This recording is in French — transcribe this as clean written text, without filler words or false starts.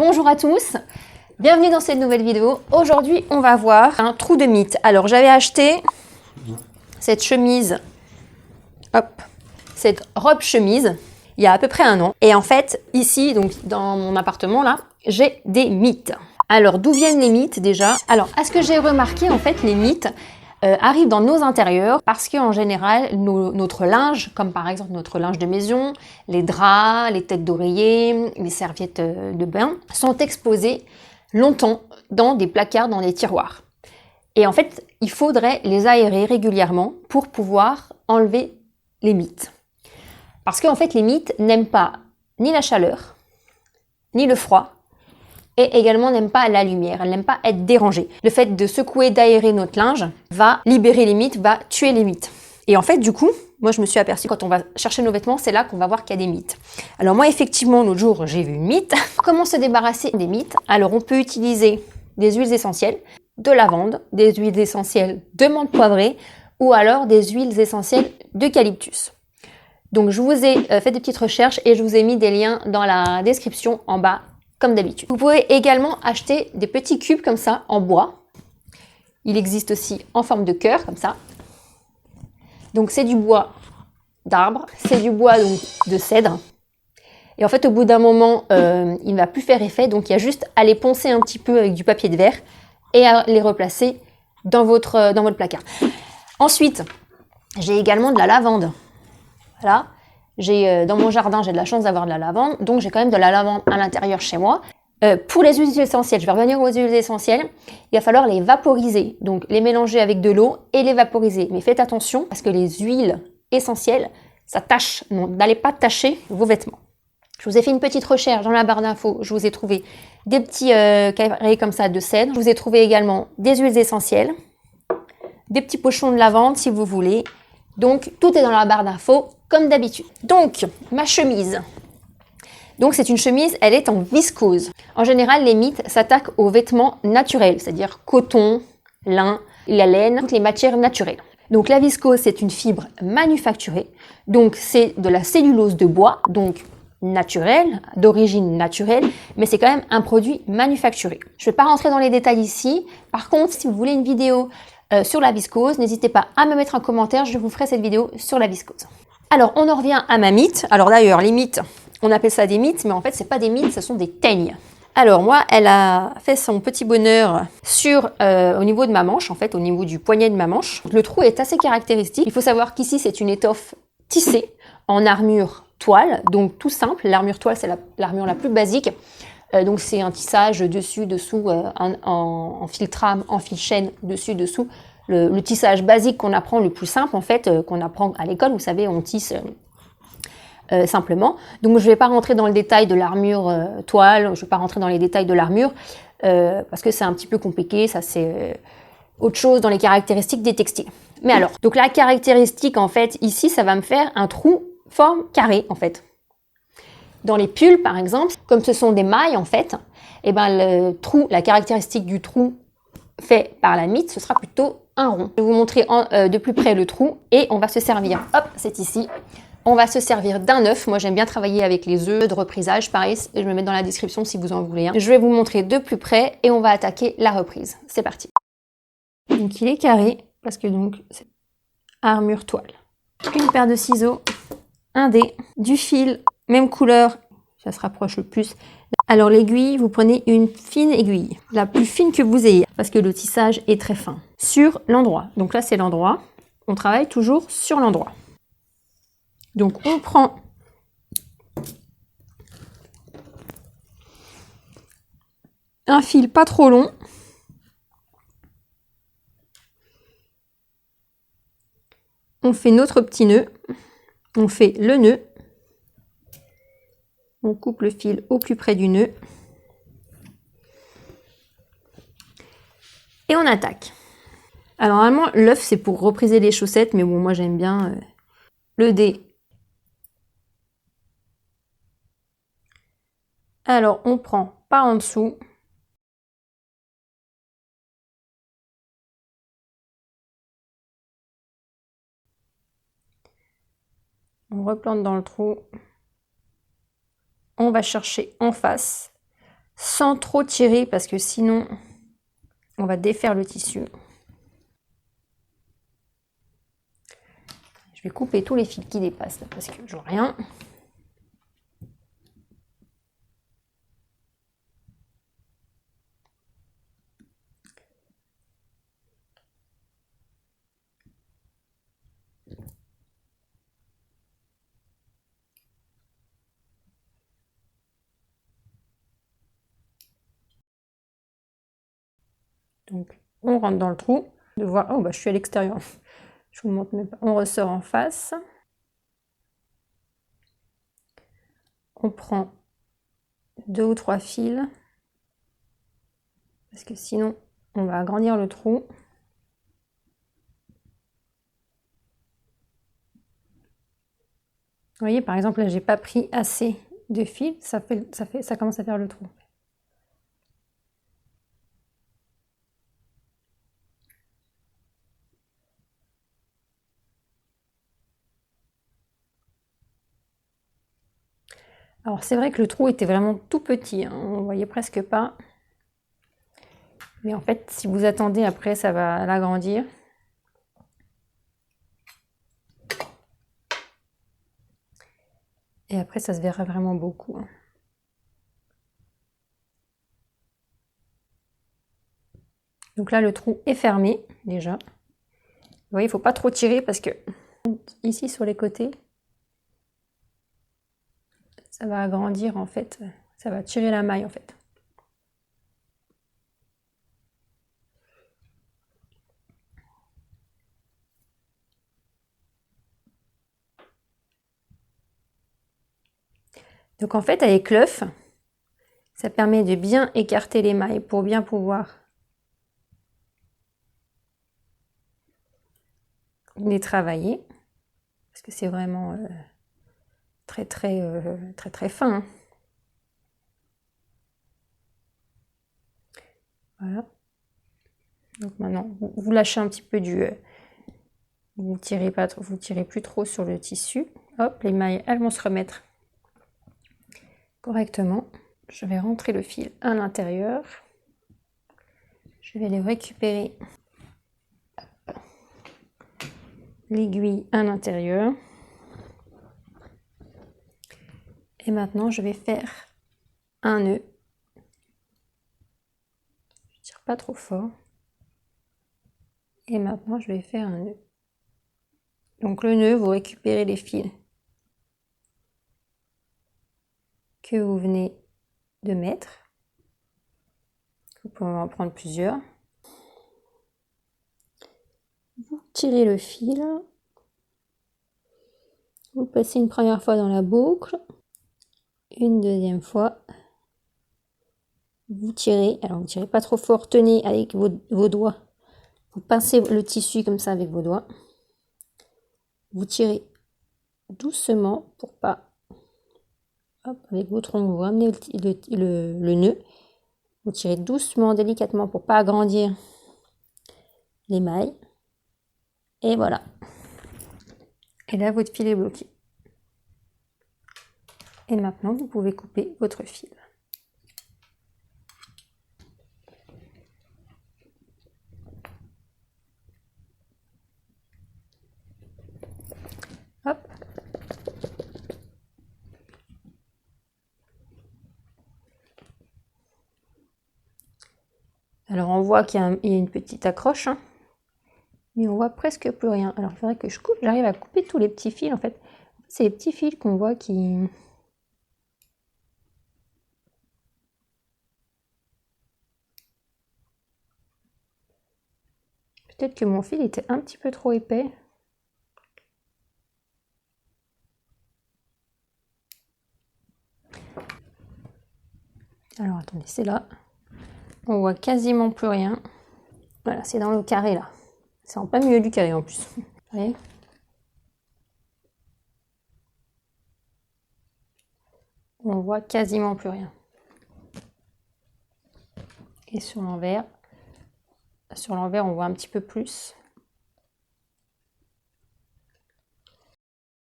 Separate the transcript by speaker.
Speaker 1: Bonjour à tous, bienvenue dans cette nouvelle vidéo. Aujourd'hui, on va voir un trou de mythe. Alors, j'avais acheté cette chemise, cette robe chemise, il y a à peu près un an. Et en fait, ici, donc dans mon appartement là, j'ai des mythes. Alors, d'où viennent les mythes déjà? Alors, à ce que j'ai remarqué, en fait, les mythes arrivent dans nos intérieurs parce qu'en général, notre linge, comme par exemple notre linge de maison, les draps, les têtes d'oreiller, les serviettes de bain, sont exposés longtemps dans des placards, dans des tiroirs. Et en fait, il faudrait les aérer régulièrement pour pouvoir enlever les mythes. Parce qu'en fait, les mythes n'aiment pas ni la chaleur, ni le froid, et également n'aime pas la lumière, elle n'aime pas être dérangée. Le fait de secouer, d'aérer notre linge va libérer les mythes, va tuer les mythes. Et en fait, du coup, moi je me suis aperçue quand on va chercher nos vêtements, c'est là qu'on va voir qu'il y a des mythes. Alors moi, effectivement, l'autre jour, j'ai vu une mythe. Comment se débarrasser des mythes? Alors on peut utiliser des huiles essentielles, de lavande, des huiles essentielles de menthe poivrée, ou alors des huiles essentielles d'eucalyptus. Donc je vous ai fait des petites recherches et je vous ai mis des liens dans la description en bas, comme d'habitude. Vous pouvez également acheter des petits cubes comme ça en bois. Il existe aussi en forme de cœur comme ça. Donc c'est du bois d'arbre, c'est du bois donc de cèdre. Et en fait au bout d'un moment il ne va plus faire effet, donc il y a juste à les poncer un petit peu avec du papier de verre et à les replacer dans votre placard. Ensuite j'ai également de la lavande. Voilà. Dans mon jardin, j'ai de la chance d'avoir de la lavande, donc j'ai quand même de la lavande à l'intérieur chez moi. Pour les huiles essentielles, je vais revenir aux huiles essentielles, il va falloir les vaporiser, donc les mélanger avec de l'eau et les vaporiser. Mais faites attention parce que les huiles essentielles, ça tâche, n'allez pas tâcher vos vêtements. Je vous ai fait une petite recherche dans la barre d'infos, je vous ai trouvé des petits carrés comme ça de cèdre. Je vous ai trouvé également des huiles essentielles, des petits pochons de lavande si vous voulez. Donc tout est dans la barre d'infos comme d'habitude. Donc ma chemise. Donc c'est une chemise, elle est en viscose. En général, les mythes s'attaquent aux vêtements naturels, c'est-à-dire coton, lin, la laine, toutes les matières naturelles. Donc la viscose, c'est une fibre manufacturée. Donc c'est de la cellulose de bois, donc naturelle, d'origine naturelle, mais c'est quand même un produit manufacturé. Je ne vais pas rentrer dans les détails ici. Par contre, si vous voulez une vidéo sur la viscose, n'hésitez pas à me mettre un commentaire, je vous ferai cette vidéo sur la viscose. Alors, on en revient à ma mythe. Alors d'ailleurs, les mythes, on appelle ça des mythes, mais en fait, ce n'est pas des mythes, ce sont des teignes. Alors moi, elle a fait son petit bonheur au niveau de ma manche, en fait, au niveau du poignet de ma manche. Le trou est assez caractéristique. Il faut savoir qu'ici, c'est une étoffe tissée en armure toile, donc tout simple. L'armure toile, c'est l'armure la plus basique. Donc c'est un tissage dessus, dessous, en fil trame, en fil chaîne, dessus, dessous. Le tissage basique qu'on apprend, le plus simple en fait, qu'on apprend à l'école, vous savez, on tisse simplement. Donc je ne vais pas rentrer dans le détail de l'armure toile, je ne vais pas rentrer dans les détails de l'armure, parce que c'est un petit peu compliqué, ça c'est autre chose dans les caractéristiques des textiles. Mais alors, donc la caractéristique en fait, ici, ça va me faire un trou forme carré en fait. Dans les pulls, par exemple, comme ce sont des mailles, en fait, et ben le trou, la caractéristique du trou fait par la mythe, ce sera plutôt un rond. Je vais vous montrer de plus près le trou et on va se servir, hop, c'est ici, on va se servir d'un œuf. Moi, j'aime bien travailler avec les œufs de reprisage, pareil, je vais mettre dans la description si vous en voulez un. Je vais vous montrer de plus près et on va attaquer la reprise. C'est parti. Donc, il est carré parce que donc, c'est armure toile. Une paire de ciseaux, un dé, du fil, même couleur, ça se rapproche le plus. Alors l'aiguille, vous prenez une fine aiguille, la plus fine que vous ayez, parce que le tissage est très fin, sur l'endroit. Donc là c'est l'endroit, on travaille toujours sur l'endroit. Donc on prend un fil pas trop long, on fait notre petit nœud, on fait le nœud, on coupe le fil au plus près du nœud et on attaque. Alors normalement l'œuf c'est pour repriser les chaussettes, mais bon moi j'aime bien le dé. Alors on prend par en dessous. On replante dans le trou. On va chercher en face sans trop tirer parce que sinon on va défaire le tissu. Je vais couper tous les fils qui dépassent là, parce que je vois rien. Donc on rentre dans le trou, de voir, oh bah je suis à l'extérieur, je vous montre même pas. On ressort en face, on prend 2 ou 3 fils, parce que sinon on va agrandir le trou. Vous voyez, par exemple, là, j'ai pas pris assez de fils, ça commence à faire le trou. Alors c'est vrai que le trou était vraiment tout petit, hein, on voyait presque pas. Mais en fait, si vous attendez, après, ça va l'agrandir. Et après, ça se verra vraiment beaucoup, hein. Donc là, le trou est fermé, déjà. Vous voyez, il ne faut pas trop tirer parce que ici, sur les côtés, ça va agrandir, en fait. Ça va tirer la maille, en fait. Donc en fait, avec l'œuf, ça permet de bien écarter les mailles pour bien pouvoir les travailler. Parce que c'est vraiment très fin, hein. Voilà. Donc maintenant, vous lâchez un petit peu du... vous tirez pas trop, vous tirez plus trop sur le tissu. Hop, les mailles, elles vont se remettre correctement. Je vais rentrer le fil à l'intérieur. Je vais les récupérer l'aiguille à l'intérieur. Et maintenant, je vais faire un nœud. Je tire pas trop fort. Et maintenant, je vais faire un nœud. Donc le nœud, vous récupérez les fils que vous venez de mettre. Vous pouvez en prendre plusieurs. Vous tirez le fil. Vous passez une première fois dans la boucle. Une deuxième fois. Vous tirez. Alors vous tirez pas trop fort. Tenez avec vos doigts. Vous pincez le tissu comme ça avec vos doigts. Vous tirez doucement pour pas... Hop, avec votre ongle, vous ramenez le nœud. Vous tirez doucement, délicatement pour pas agrandir les mailles. Et voilà. Et là, votre fil est bloqué. Et maintenant, vous pouvez couper votre fil. Hop. Alors, on voit qu'il y a une petite accroche, hein, mais on voit presque plus rien. Alors, il faudrait que je coupe. J'arrive à couper tous les petits fils, en fait. C'est les petits fils qu'on voit qui... Peut-être que mon fil était un petit peu trop épais. Alors, attendez, c'est là. On voit quasiment plus rien. Voilà, c'est dans le carré, là. C'est en plein milieu du carré, en plus. Vous voyez ? On voit quasiment plus rien. Et sur l'envers, on voit un petit peu plus.